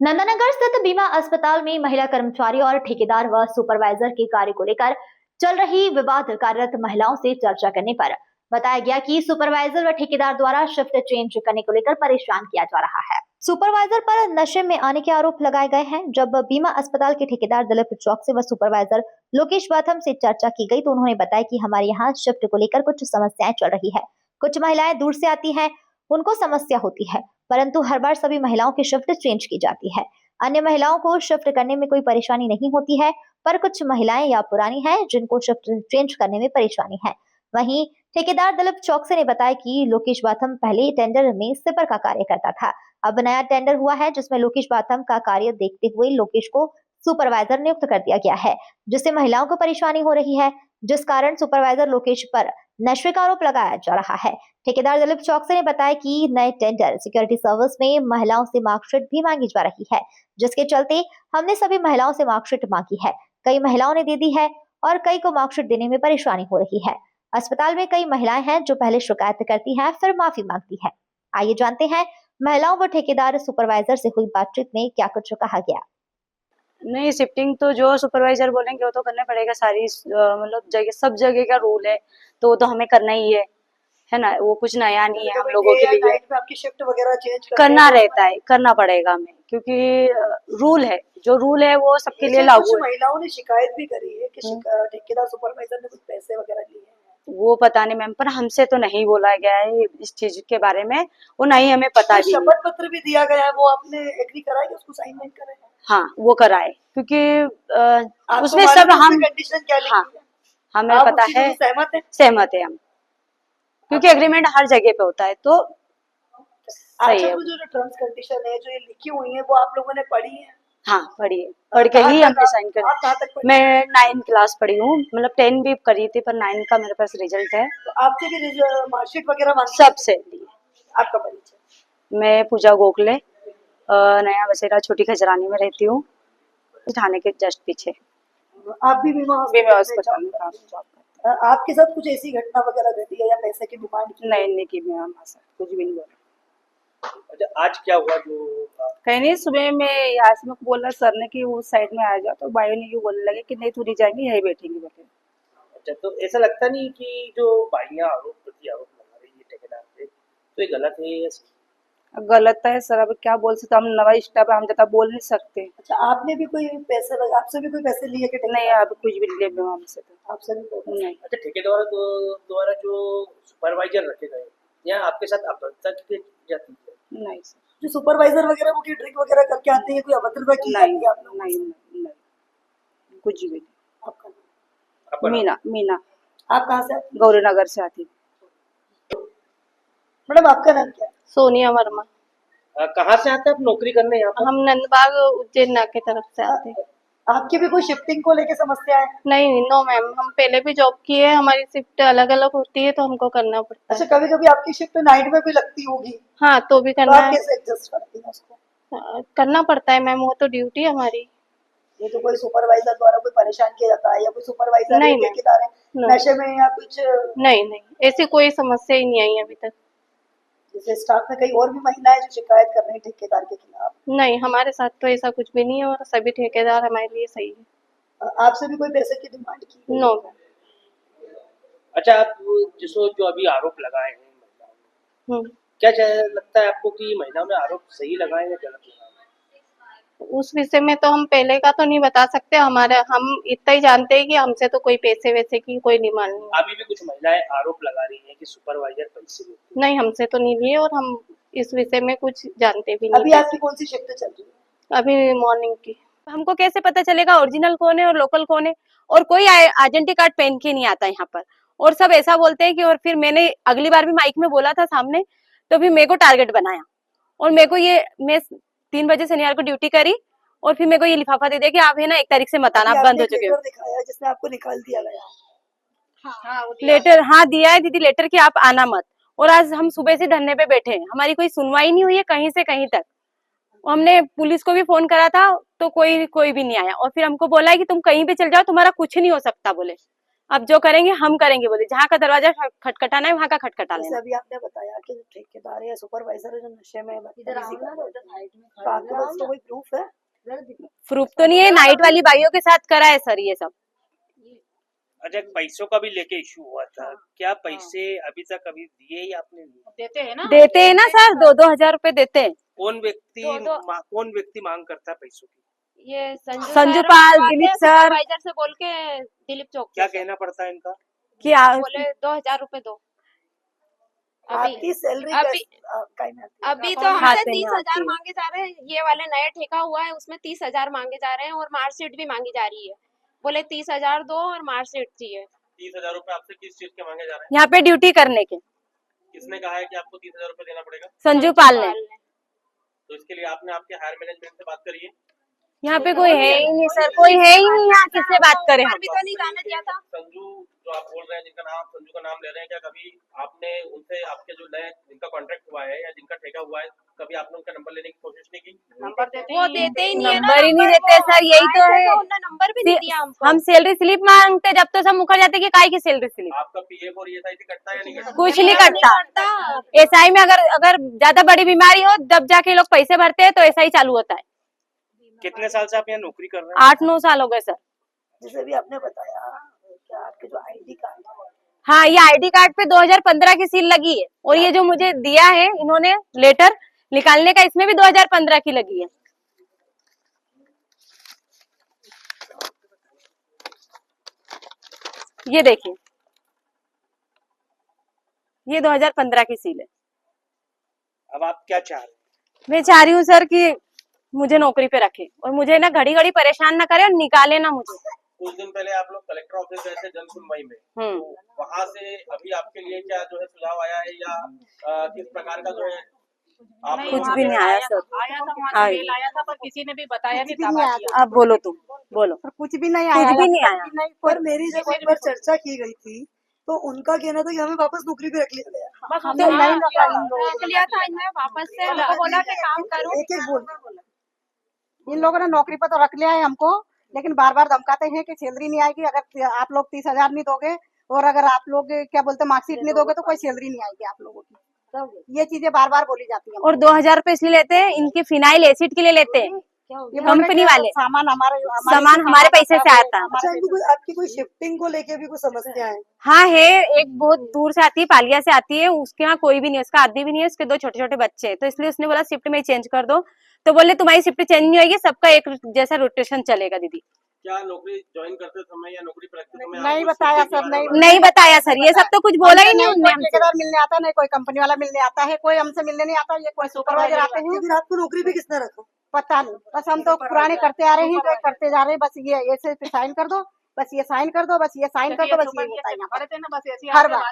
नंदनगर स्थित बीमा अस्पताल में महिला कर्मचारी और ठेकेदार व सुपरवाइजर के कार्य को लेकर चल रही विवाद कार्यरत महिलाओं से चर्चा करने पर बताया गया कि सुपरवाइजर व ठेकेदार द्वारा शिफ्ट चेंज करने को लेकर परेशान किया जा रहा है। सुपरवाइजर पर नशे में आने के आरोप लगाए गए हैं। जब बीमा अस्पताल के ठेकेदार दिलीप चौकसी व सुपरवाइजर लोकेश बाथम से चर्चा की गई तो उन्होंने बताया कि हमारे यहाँ शिफ्ट को लेकर कुछ समस्याएं चल रही है। कुछ महिलाएं दूर से आती हैं, उनको समस्या होती है, परंतु हर बार सभी महिलाओं की शिफ्ट चेंज की जाती है। अन्य महिलाओं को शिफ्ट करने में कोई परेशानी नहीं होती है, पर कुछ महिलाएं या पुरानी हैं जिनको शिफ्ट चेंज करने में परेशानी है। वहीं ठेकेदार दिलीप चौकसी ने बताया कि लोकेश बाथम पहले टेंडर में सिपर का कार्य करता था। अब नया टेंडर हुआ है जिसमें लोकेश बाथम का कार्य देखते हुए लोकेश को सुपरवाइजर नियुक्त कर दिया गया है, जिससे महिलाओं को परेशानी हो रही है, जिस कारण सुपरवाइजर लोकेश पर नशे का आरोप लगाया जा रहा है। ठेकेदार दिलीप चौकसी ने बताया कि नए टेंडर सिक्योरिटी सर्विस में महिलाओं से मार्कशीट भी मांगी जा रही है, जिसके चलते हमने सभी महिलाओं से मार्कशीट मांगी है। कई महिलाओं ने दे दी है और कई को मार्कशीट देने में परेशानी हो रही है। अस्पताल में कई महिलाएं हैं जो पहले शिकायत करती हैं फिर माफी मांगती है। आइए जानते हैं महिलाओं व ठेकेदार सुपरवाइजर से हुई बातचीत में क्या कुछ कहा गया। नहीं, शिफ्टिंग तो जो सुपरवाइजर बोलेंगे वो तो करना पड़ेगा। सारी मतलब जगह सब जगह का रूल है, तो वो तो हमें करना ही है ना। वो कुछ नया नहीं है हम लोगों के लिए। आपकी शिफ्ट वगैरह चेंज करना रहता है, करना पड़ेगा हमें, क्योंकि रूल है, जो रूल है वो सबके लिए लागू है। महिलाओं ने शिकायत भी करी है कि ठेकेदार सुपरवाइजर ने कुछ पैसे वगैरह लिए हैं। वो पता नहीं मैम, पर हमसे तो नहीं बोला गया है इस चीज के बारे में, वो नहीं हमें पता भी। शपथ पत्र भी दिया गया है, वो आपने एग्री कराया कि उसको साइन नहीं करे? हाँ, वो कराए, क्योंकि उसमें सब हम कंडीशन क्या लिखी है? हमें पता है, सहमत है हम, क्योंकि एग्रीमेंट हर जगह पे होता है तो सही है। जो टर्म्स कंडीशन है जो ये लिखी हुई है वो आप लोगों ने पढ़ी है? हाँ, पढ़ी है, पढ़ के ही हमने साइन कर। मैं 9 क्लास पढ़ी हूँ, मतलब 10 भी करी थी, पर 9 का मेरे पास रिजल्ट है। तो आपसे भी मार्कशीट वगैरह मांगी? सबसे। आपका परिचय? मैं पूजा गोखले, नया बसेरा छोटी खजरानी में रहती हूँ, थाने के जस्ट पीछे। आप भी बीमा अस्पताल में काम करते हैं। आपके साथ कुछ ऐसी घटना वगैरह घटी है या पैसे की डिमांड की? नहीं की मैम, कुछ भी नहीं बोला। अच्छा, आज क्या हुआ? जो कहीं नहीं, सुबह में यहाँ से मेरे को बोला सर ने कि वो साइड में आ जाओ, तो बायो ने ये बोलने लगे कि नहीं तू नहीं जाएंगे, यही बैठेंगे बोले। अच्छा, तो ऐसा लगता नहीं कि जो भाइयां आरोप प्रति आरोप लगा रही है ठेकेदार पे, तो ये गलत है या सही? गलत है सर, अब क्या बोल सकते, हम नवा स्टाफ हम ज्यादा बोल नहीं सकते। अच्छा, आपने भी कोई पैसे आपसे भी कोई पैसे लिए कि नहीं, आप कुछ भी ले लो हमसे, तो आपसे भी नहीं। अच्छा, ठेकेदार द्वारा जो सुपरवाइजर रखे गए या आपके साथ अभद्रता की जाती है? नहीं सर, जो सुपरवाइजर वगैरह वो की ड्रिंक वगैरह करके आते हैं, कोई अभद्रता की जाती है आप लोग? नहीं, कुछ भी नहीं। आपका मीना। आप कहाँ से? गौरी नगर से आती। मैडम, आपका नाम क्या है? सोनिया वर्मा। कहाँ से आते हैं आप नौकरी करने यहाँ पर? हम नंदबाग उज्जैन नाके तरफ से आते हैं। आपकी भी कोई शिफ्टिंग को लेके समस्या है? नहीं, नो मैम, हम पहले भी जॉब किए, हमारी शिफ्ट अलग अलग होती है तो हमको करना पड़ता है। अच्छा, कभी कभी आपकी शिफ्ट नाइट में भी लगती होगी? हाँ, तो भी करना है। कैसे एडजस्ट करती हैं उसको? करना पड़ता है मैम, वो तो ड्यूटी है हमारी। ये तो कोई सुपरवाइजर द्वारा कोई परेशान किया जाता है या कोई सुपरवाइजर नहीं, ठेकेदार है नशे में या कुछ? नहीं, ऐसी कोई समस्या ही नहीं आई अभी तक। जैसे स्टाफ में कई और भी महिलाएं जो शिकायत कर रही है ठेकेदार के खिलाफ? नहीं, हमारे साथ तो ऐसा कुछ भी नहीं है और सभी ठेकेदार हमारे लिए सही है। आपसे भी कोई पैसे की डिमांड की? नो। अच्छा, आप जो अभी आरोप लगाए हैं महिलाओं ने, क्या लगता है आपको कि महिलाओं ने आरोप सही लगाए या गलत लगाए? उस विषय में तो हम पहले का तो नहीं बता सकते, हम इतना ही जानते हैं कि हमसे तो कोई पैसे वैसे की कोई डिमांड नहीं। अभी भी कुछ महिलाएं आरोप लगा रही हैं कि सुपरवाइजर पैसे लेते हैं। नहीं, हमसे तो नहीं लिए और हम इस विषय में कुछ जानते भी नहीं। अभी आपकी कौन सी शिफ्ट चल रही है? अभी मॉर्निंग की। हमको कैसे पता चलेगा ओरिजिनल कौन है और लोकल कौन है? और कोई आइडेंटिटी कार्ड पहन के नहीं आता यहाँ पर, और सब ऐसा बोलते हैं कि। और फिर मैंने अगली बार भी माइक में बोला था सामने, तो फिर मेरे को टारगेट बनाया और मेरे को मैं 3 बजे शनिवार को ड्यूटी करी और फिर मेरे को ये लिफाफा दे दिया कि आप है ना 1 तारीख से मत आना, आप बंद हो चुके हो। जिसमें आपको निकाल दिया गया? लेटर हाँ दिया है दीदी, लेटर कि आप आना मत। और आज हम सुबह से धरने पे बैठे हैं, हमारी कोई सुनवाई नहीं हुई है कहीं से कहीं तक। हमने पुलिस को भी फोन करा था तो कोई भी नहीं आया, और फिर हमको बोला है कि तुम कहीं भी चल जाओ, तुम्हारा कुछ नहीं हो सकता बोले। अब जो करेंगे हम करेंगे, बोले जहाँ का दरवाजा खटखटाना है वहाँ का खटखटा जैसे लेना। अभी आपने बताया कि जो ठेकेदार या सुपरवाइजर है जो नशे में बदतमीजी कर रहा है, तो आपके पास तो कोई प्रूफ है? प्रूफ तो नहीं है, नाइट वाली बाइयों के साथ करा है सर ये सब। अच्छा, पैसों का भी लेके इशू हुआ था, क्या पैसे अभी तक अभी दिए या आपने नहीं? देते हैं ना सर, 2-2 हजार रुपए देते हैं। कौन व्यक्ति मांग करता है पैसों की? ये संजू पाल, दिलीप सर। सुपरवाइजर से बोल के दिलीप चौक क्या कहना पड़ता है इनका? कि बोले 2,000 रुपए दो। अभी आपकी सैलरी अभी तो हमसे खाते नहीं 30,000 आती। मांगे जा रहे हैं। ये वाले नया ठेका हुआ है उसमें 30,000 मांगे जा रहे हैं और मार्कशीट भी मांगी जा रही है। बोले 30,000 दो और मार्कशीट चाहिए। 30,000 रुपए आपसे किस चीज के मांगे जा रहे हैं? यहाँ पे ड्यूटी करने के। किसने कहा है कि आपको 30,000 रुपए देना पड़ेगा? संजू पाल ने। तो इसके लिए आपने आपके हायर मैनेजमेंट से बात करी है? यहाँ पे कोई है ही नहीं सर, कोई है ही नहीं यहाँ, किससे बात करें हम। अभी तो नहीं जाने दिया था। संजू जो आप बोल रहे हैं, संजू का नाम ले रहे हैं, क्या कभी आपने उनसे आपके जो नए जिनका कॉन्ट्रैक्ट हुआ है या जिनका ठेका हुआ है, कभी आपने उनका नंबर लेने की कोशिश नहीं की? वो देते ही नहीं है ना, नंबर ही नहीं देते सर, यही तो है। उन्होंने नंबर भी नहीं दिया हमको। हम सैलरी स्लिप मांगते जब तो सब मुकर जाते कि काय की सैलरी स्लिप। आपका पीएफ और ESI कटता है या नहीं कटता? कुछ नहीं कटता। एसआई में अगर ज्यादा बड़ी बीमारी हो तब जाके लोग पैसे भरते हैं तो एसआई चालू होता है। कितने साल से आप यहाँ नौकरी कर रहे हैं? 8-9 साल हो गए सर। जैसे भी आपने बताया कि आपके जो आईडी कार्ड है, हाँ, ये आईडी कार्ड पे 2015 की सील लगी है और ये जो मुझे दिया है इन्होंने लेटर निकालने का, इसमें भी 2015 की लगी है। ये देखिए, ये 2015 की सील है। अब आप क्या चाह रहे हैं? मैं चाह रही हूँ सर कि मुझे नौकरी पे रखे और मुझे ना घड़ी घड़ी परेशान ना करे और निकाले ना मुझे। कुछ दिन पहले आप लोग कलेक्टर ऑफिस गए थे जन सुनवाई में, तो वहाँ से अभी आपके लिए क्या जो है सुझाव आया है या किस प्रकार का जो है आप कुछ भी नहीं आया सर। आया था, वहाँ से मेल आया था, पर किसी ने भी बताया नहीं था। आप बोलो, तुम बोलो। कुछ भी नहीं आया, कुछ भी नहीं आया। पर मेरी जब एक बार चर्चा की गई थी तो उनका कहना था कि हमें वापस नौकरी पे रख लिया गया। बस हमें हमने नहीं रखा इन लोगों रख लिया था इन्हें वापस से, हमको बोला कि काम करो। एक एक बोल इन लोगों ने नौकरी पर तो रख लिया है हमको, लेकिन बार बार धमकाते हैं कि सैलरी नहीं आएगी अगर आप लोग 30,000 नहीं दोगे, और अगर आप लोग क्या बोलते मार्कशीट नहीं दोगे तो कोई सैलरी नहीं आएगी आप लोगों की। ये चीजें बार बार बोली जाती है। और 2,000 रुपए इसलिए लेते हैं, इनके फिनाइल एसिड के लिए लेते हैं। ये कंपनी वाले सामान हमारे पैसे से आता है। अच्छा, इनको आपकी कोई शिफ्टिंग को लेके भी कुछ समस्या है? हाँ है, एक बहुत दूर से आती है, पालिया से आती है, उसके यहाँ कोई भी नहीं है, उसका आदमी भी नहीं है, उसके 2 छोटे छोटे बच्चे हैं, तो इसलिए उसने बोला शिफ्ट में चेंज कर दो। तो बोले तुम्हारी शिफ्ट चेंज नहीं होगी, सबका एक जैसा रोटेशन चलेगा। दीदी क्या नौकरी ज्वाइन करते समय या नौकरी पर रखते समय नहीं आपको बताया शिफ्टिंग सर, के बारे में नहीं बताया सर, ये सब तो कुछ बोला ही नहीं कोई उनने हमसे। ठेकेदार मिलने आता है, नहीं कोई कंपनी वाला मिलने आता है, कोई हमसे मिलने नहीं आता। ये कोई सुपरवाइजर आते हैं, फिर आपको नौकरी पे किसने रखा? पता नहीं, बस हम तो पुराने करते आ रहे हैं, जो करते जा रहे हैं। बस ये ऐसे साइन कर दो, बस ये साइन कर दो, बस ये साइन कर दो, बस ये होता है यहाँ पर। हर बार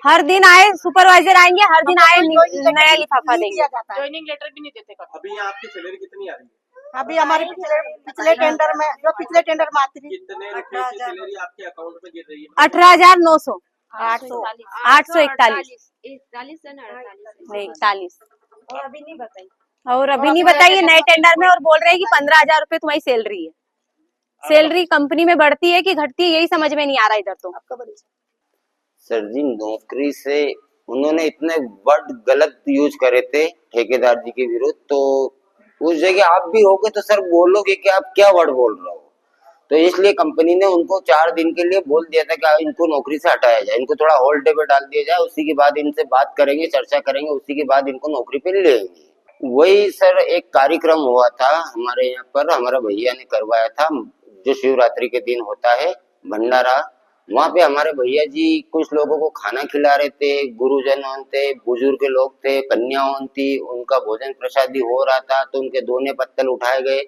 हर दिन आए सुपरवाइजर आएंगे, हर दिन आए नया लिफाफा देंगे। दिया जाता है। ज्वाइनिंग लेटर भी नहीं देते कभी। अभी यहाँ आपकी सैलरी कितनी आ रही है? अभी हमारे पिछले टेंडर में पिछले टेंडर में आती थी कितने रुपए की सैलरी आपके अकाउंट में गिर रही है? 18,900 800 841 नहीं 41 और अभी नहीं बताई। और अभी नहीं बताइए नए टेंडर में, और बोल रहे हैं कि 15,000 रुपए तुम्हारी सैलरी है। सैलरी कंपनी में बढ़ती है कि घटती है, यही समझ में नहीं आ रहा इधर तो। आपका परिचय? सर जी, नौकरी से उन्होंने इतने वर्ड गलत यूज करे थे ठेकेदार जी के विरुद्ध, तो उस जगह आप भी होगे तो सर बोलोगे कि आप क्या वर्ड बोल रहे हो। तो इसलिए कंपनी ने उनको 4 दिन के लिए बोल दिया था कि इनको नौकरी से हटाया जाए, इनको थोड़ा होल्ड पे डाल दिया जाए, उसी के बाद इनसे बात करेंगे, चर्चा करेंगे, उसी के बाद इनको नौकरी पे ले लेंगे। वही सर एक कार्यक्रम हुआ था हमारे यहाँ पर, हमारा भैया ने करवाया था, जो शिवरात्रि के दिन होता है भंडारा। वहाँ पे हमारे भैया जी कुछ लोगों को खाना खिला रहे थे, गुरुजन थे, बुजुर्ग लोग थे, कन्याओं थी, उनका भोजन प्रसादी हो रहा था, तो उनके दोने पत्तल उठाए गए।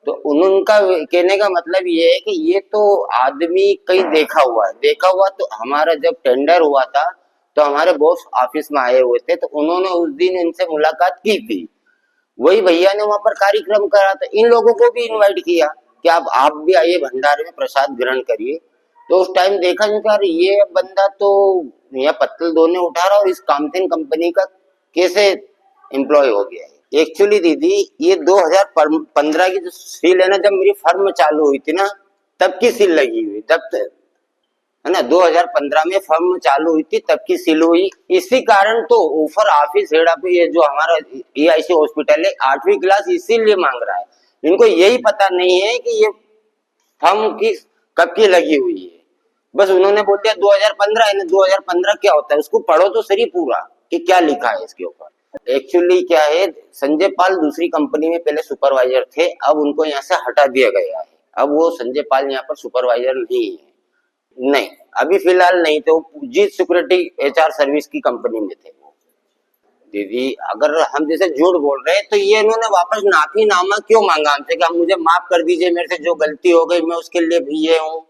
तो उनका कहने का मतलब ये है कि ये तो आदमी कहीं देखा हुआ। तो हमारा जब टेंडर हुआ था तो हमारे बॉस ऑफिस में आए हुए थे, तो उन्होंने उस दिन इनसे मुलाकात की थी। वही भैया ने वहां पर कार्यक्रम करा, तो इन लोगों को भी इनवाइट किया कि आप भी आइए, भंडारे में प्रसाद ग्रहण करिए। तो उस टाइम देखा कि ये बंदा तो यहाँ पत्तल दोने उठा रहा और इस कामथिन कंपनी का कैसे एम्प्लॉय हो गया है। एक्चुअली दीदी, ये 2015 की जो सील है ना, जब मेरी फर्म चालू हुई थी ना, तब की सील लगी हुई। तब है ना। 2015 में फर्म चालू हुई थी, तब की सील हुई। इसी कारण तो ऑफर ऑफिस हेड़ा पे ये जो हमारा EIC हॉस्पिटल है 8वीं क्लास इसीलिए मांग रहा है। इनको यही पता नहीं है कि ये फर्म की कब की लगी हुई है। बस उन्होंने बोल दिया 2015 है ना, 2015 क्या होता है उसको पढ़ो तो सही पूरा कि क्या लिखा है इसके ऊपर। एक्चुअली क्या है, संजय पाल दूसरी कंपनी में पहले सुपरवाइजर थे, अब उनको यहाँ से हटा दिया गया है। अब वो संजय पाल यहाँ पर सुपरवाइजर नहीं है। नहीं, अभी फिलहाल नहीं थे, वो जीत सिक्योरिटी HR सर्विस की कंपनी में थे वो। दीदी अगर हम जैसे झूठ बोल रहे हैं तो ये इन्होंने वापस नाफीनामा क्यों मांगा हमसे कि आप मुझे माफ कर दीजिए, मेरे से जो गलती हो गई मैं उसके लिए भी ये हूँ।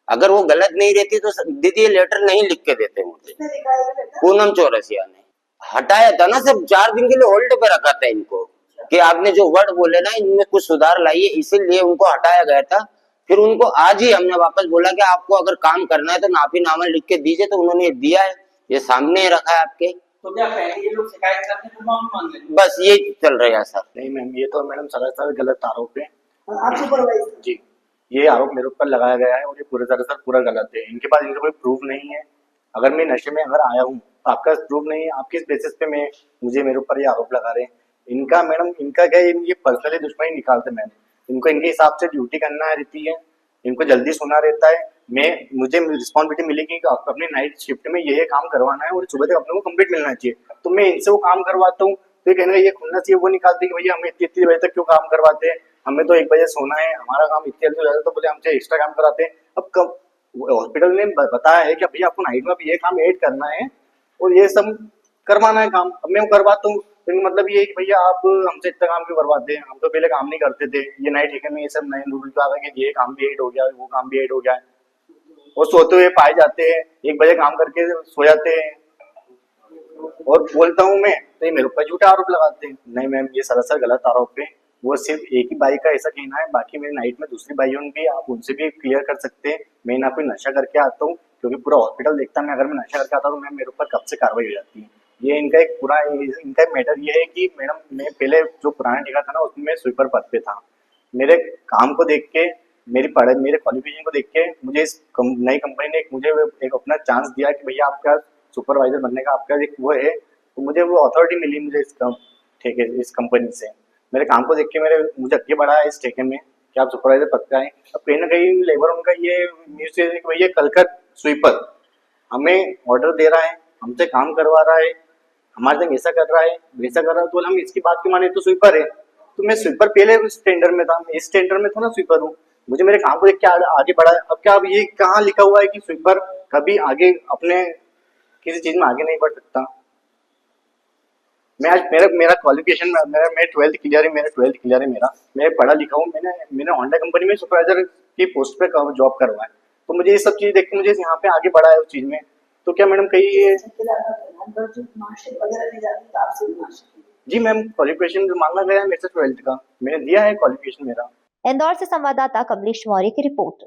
अगर वो गलत नहीं रहती तो दीदी ये लेटर नहीं लिख के देते मुझे। पूनम चौरसिया ने हटाया था ना, सब 4 दिन के लिए होल्ड पे रखा था इनको कि आपने जो वर्ड बोले ना इनमें कुछ सुधार लाइए, इसीलिए उनको हटाया गया था। फिर उनको आज ही हमने वापस बोला कि आपको अगर काम करना है तो नाफीनामा लिख के दीजिए, तो उन्होंने दिया है, ये सामने रखा है आपके। तो क्या कहेंगे ये लोग शिकायत करते हैं तो माफी मांग लेंगे? बस ये चल रहा है सर। नहीं मैम, ये तो मैडम सरासर गलत आरोप है। आप सुपरवाइजर जी, ये आरोप मेरे ऊपर लगाया गया है और ये पूरे तरह से पूरा गलत है। इनके पास इनका कोई प्रूफ नहीं है। अगर मैं नशे में अगर आया हूँ तो आपका प्रूफ नहीं है, आप किस बेसिस पे मुझे मेरे ऊपर ये आरोप लगा रहे हैं। इनका मैडम, इनका क्या है, ये पर्सनली दुश्मनी निकालते मैंने इनको इनके हिसाब से ड्यूटी करना रहती है, इनको जल्दी सोना रहता है। मुझे रिस्पॉन्सिबिलिटी मिली कि अपनी नाइट शिफ्ट में ये काम करवाना है और सुबह तक अपने को कंप्लीट मिलना चाहिए, तो मैं इनसे वो काम करवाता हूँ। तो कहने का ये खुलना चाहिए, वो निकालते हैं कि भैया हमें इतनी बजे तक क्यों काम करवाते हैं, हमें तो 1 बजे सोना है, हमारा काम इतनी जल्दी हो जाता है, तो बोले हमसे एक्स्ट्रा काम कराते हैं। अब कब हॉस्पिटल ने बताया है कि भैया आपको नाइट में भी ये काम ऐड करना है और ये सब करवाना है काम, अब मैं वो करवाता हूँ। तो मतलब ये है कि भैया आप हमसे इतना काम क्यों करवाते हैं, हम तो पहले काम नहीं करते थे। ये नाइट ठेके में ये सब नए रूल आ गए कि ये काम भी ऐड हो गया, वो काम भी ऐड हो गया है, और सोते हुए पाए जाते हैं, 1 बजे काम करके सो जाते हैं। और बोलता हूँ मैं तो ये मेरे ऊपर झूठा आरोप लगाते हैं। नहीं मैम, ये सरासर गलत आरोप है। वो सिर्फ एक ही बाई का ऐसा कहना है, बाकी मेरी नाइट में दूसरी बाइयों भी, आप उनसे भी क्लियर कर सकते हैं। मैं ना कोई नशा करके आता हूँ, क्योंकि पूरा हॉस्पिटल देखता है। मैं अगर मैं नशा करके आता हूँ तो मैम मेरे ऊपर कब से कार्रवाई हो जाती है। ये इनका एक पूरा इनका मैटर ये है कि मैडम मैं पहले जो पुराना ठेका था ना उसमें मैं स्वीपर पद पे था। मेरे काम को देख के, मेरी पढ़ाई, मेरे क्वालिफिकेशन को देख के मुझे इस नई कंपनी ने मुझे एक अपना चांस दिया कि भैया आपका सुपरवाइजर बनने का आपका एक वो है, तो मुझे वो अथॉरिटी मिली मुझे ठेके इस कंपनी से। मेरे काम को देख के मुझे आगे बढ़ाया इस ठेके में कि आप सुपरवाइजर पद पे आए। अब कहीं ना कहीं लेबर उनका ये न्यूज है कि भैया कल का स्वीपर हमें ऑर्डर दे रहा है, हमसे काम करवा रहा है, हमारे संग ऐसा कर रहा है, वैसा कर रहा है, तो हम इसकी बात की माने तो स्वीपर है। तो मैं स्वीपर पहले इस टेंडर में था, इस टेंडर में थोड़ा स्वीपर हूँ। मुझे मेरे काम को देख के आगे बढ़ा है। अब क्या, अब ये कहाँ लिखा हुआ है कि स्वीपर कभी आगे अपने किसी चीज में आगे नहीं बढ़ सकता। मैं आज मेरा क्वालिफिकेशन मैं 12th क्लियर है, मेरा 12th क्लियर है मेरा, मैं पढ़ा लिखा हूँ। मैंने होंडा कंपनी में सुपरवाइजर की पोस्ट पे जॉब करवा है। तो मुझे ये सब चीज देख के मुझे यहाँ पे आगे बढ़ा है उस चीज में। तो क्या मैडम कहीं ये जी मैम, क्वालिफिकेशन जो मांगा गया है मेरे से 12th का, मैंने दिया है क्वालिफिकेशन मेरा। इंदौर से संवाददाता कमलेश मौर्य की रिपोर्ट।